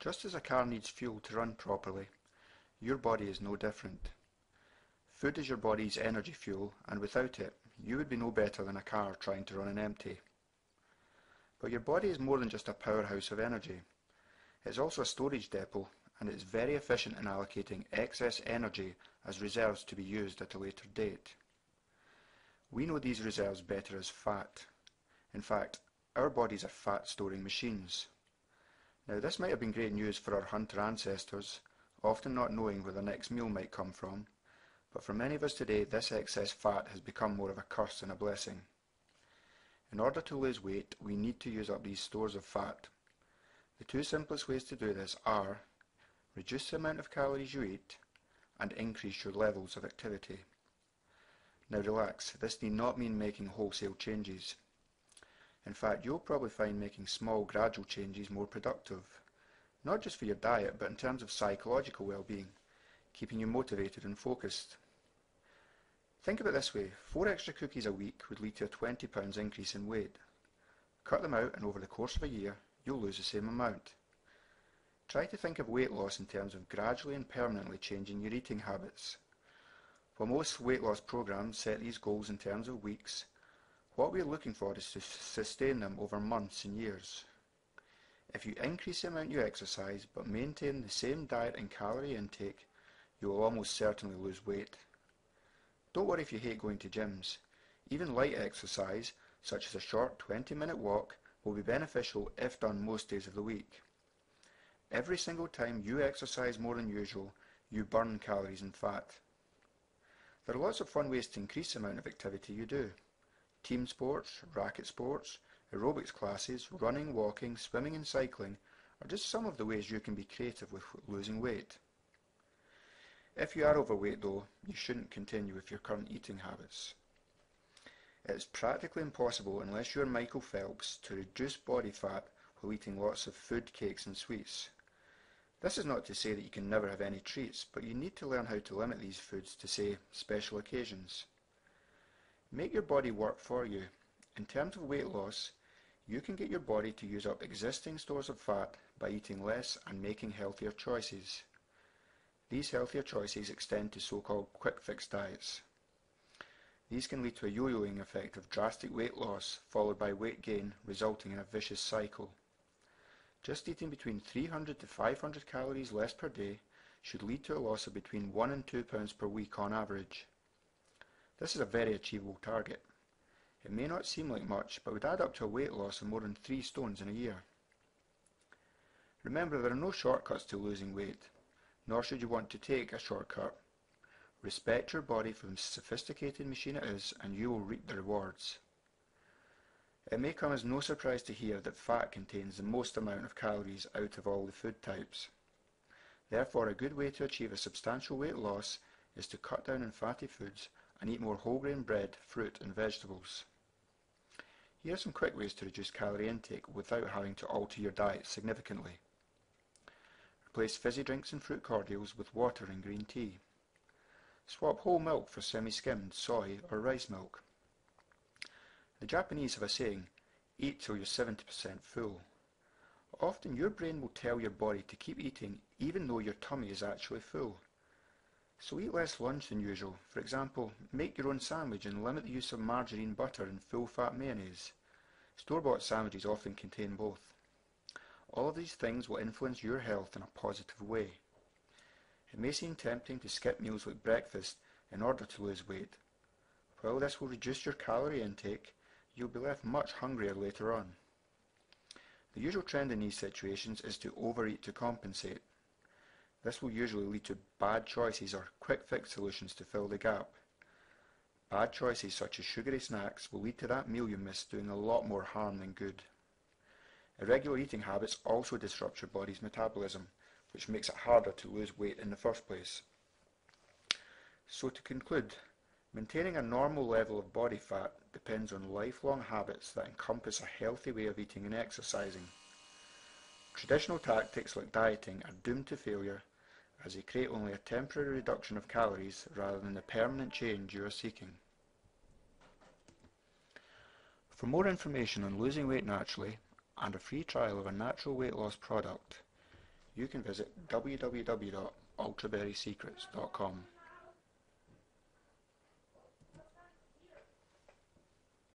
Just as a car needs fuel to run properly, your body is no different. Food is your body's energy fuel, and without it, you would be no better than a car trying to run on empty. But your body is more than just a powerhouse of energy. It's also a storage depot, and it's very efficient in allocating excess energy as reserves to be used at a later date. We know these reserves better as fat. In fact, our bodies are fat-storing machines. Now, this might have been great news for our hunter ancestors, often not knowing where the next meal might come from, but for many of us today, this excess fat has become more of a curse than a blessing. In order to lose weight, we need to use up these stores of fat. The two simplest ways to do this are reduce the amount of calories you eat and increase your levels of activity. Now relax, this need not mean making wholesale changes. In fact, you'll probably find making small, gradual changes more productive, not just for your diet, but in terms of psychological well-being, keeping you motivated and focused. Think of it this way, 4 extra cookies a week would lead to a 20 pounds increase in weight. Cut them out and over the course of a year, you'll lose the same amount. Try to think of weight loss in terms of gradually and permanently changing your eating habits. While most weight loss programs set these goals in terms of weeks, what we're looking for is to sustain them over months and years. If you increase the amount you exercise but maintain the same diet and calorie intake, you will almost certainly lose weight. Don't worry if you hate going to gyms. Even light exercise, such as a short 20-minute walk, will be beneficial if done most days of the week. Every single time you exercise more than usual, you burn calories and fat. There are lots of fun ways to increase the amount of activity you do. Team sports, racket sports, aerobics classes, running, walking, swimming and cycling are just some of the ways you can be creative with losing weight. If you are overweight though, you shouldn't continue with your current eating habits. It is practically impossible, unless you are Michael Phelps, to reduce body fat while eating lots of food, cakes and sweets. This is not to say that you can never have any treats, but you need to learn how to limit these foods to, say, special occasions. Make your body work for you. In terms of weight loss, you can get your body to use up existing stores of fat by eating less and making healthier choices. These healthier choices extend to so-called quick fix diets. These can lead to a yo-yoing effect of drastic weight loss followed by weight gain, resulting in a vicious cycle. Just eating between 300 to 500 calories less per day should lead to a loss of between 1 and 2 pounds per week on average. This is a very achievable target. It may not seem like much, but would add up to a weight loss of more than 3 stones in a year. Remember, there are no shortcuts to losing weight, nor should you want to take a shortcut. Respect your body for the sophisticated machine it is, and you will reap the rewards. It may come as no surprise to hear that fat contains the most amount of calories out of all the food types. Therefore, a good way to achieve a substantial weight loss is to cut down on fatty foods and eat more whole grain bread, fruit and vegetables. Here are some quick ways to reduce calorie intake without having to alter your diet significantly. Replace fizzy drinks and fruit cordials with water and green tea. Swap whole milk for semi-skimmed soy or rice milk. The Japanese have a saying, eat till you're 70% full. Often your brain will tell your body to keep eating even though your tummy is actually full. So eat less lunch than usual. For example, make your own sandwich and limit the use of margarine, butter and full-fat mayonnaise. Store-bought sandwiches often contain both. All of these things will influence your health in a positive way. It may seem tempting to skip meals like breakfast in order to lose weight. While this will reduce your calorie intake, you'll be left much hungrier later on. The usual trend in these situations is to overeat to compensate. This will usually lead to bad choices or quick fix solutions to fill the gap. Bad choices such as sugary snacks will lead to that meal you missed doing a lot more harm than good. Irregular eating habits also disrupt your body's metabolism, which makes it harder to lose weight in the first place. So to conclude, maintaining a normal level of body fat depends on lifelong habits that encompass a healthy way of eating and exercising. Traditional tactics like dieting are doomed to failure as they create only a temporary reduction of calories rather than the permanent change you are seeking. For more information on losing weight naturally and a free trial of a natural weight loss product, you can visit www.ultraberrysecrets.com.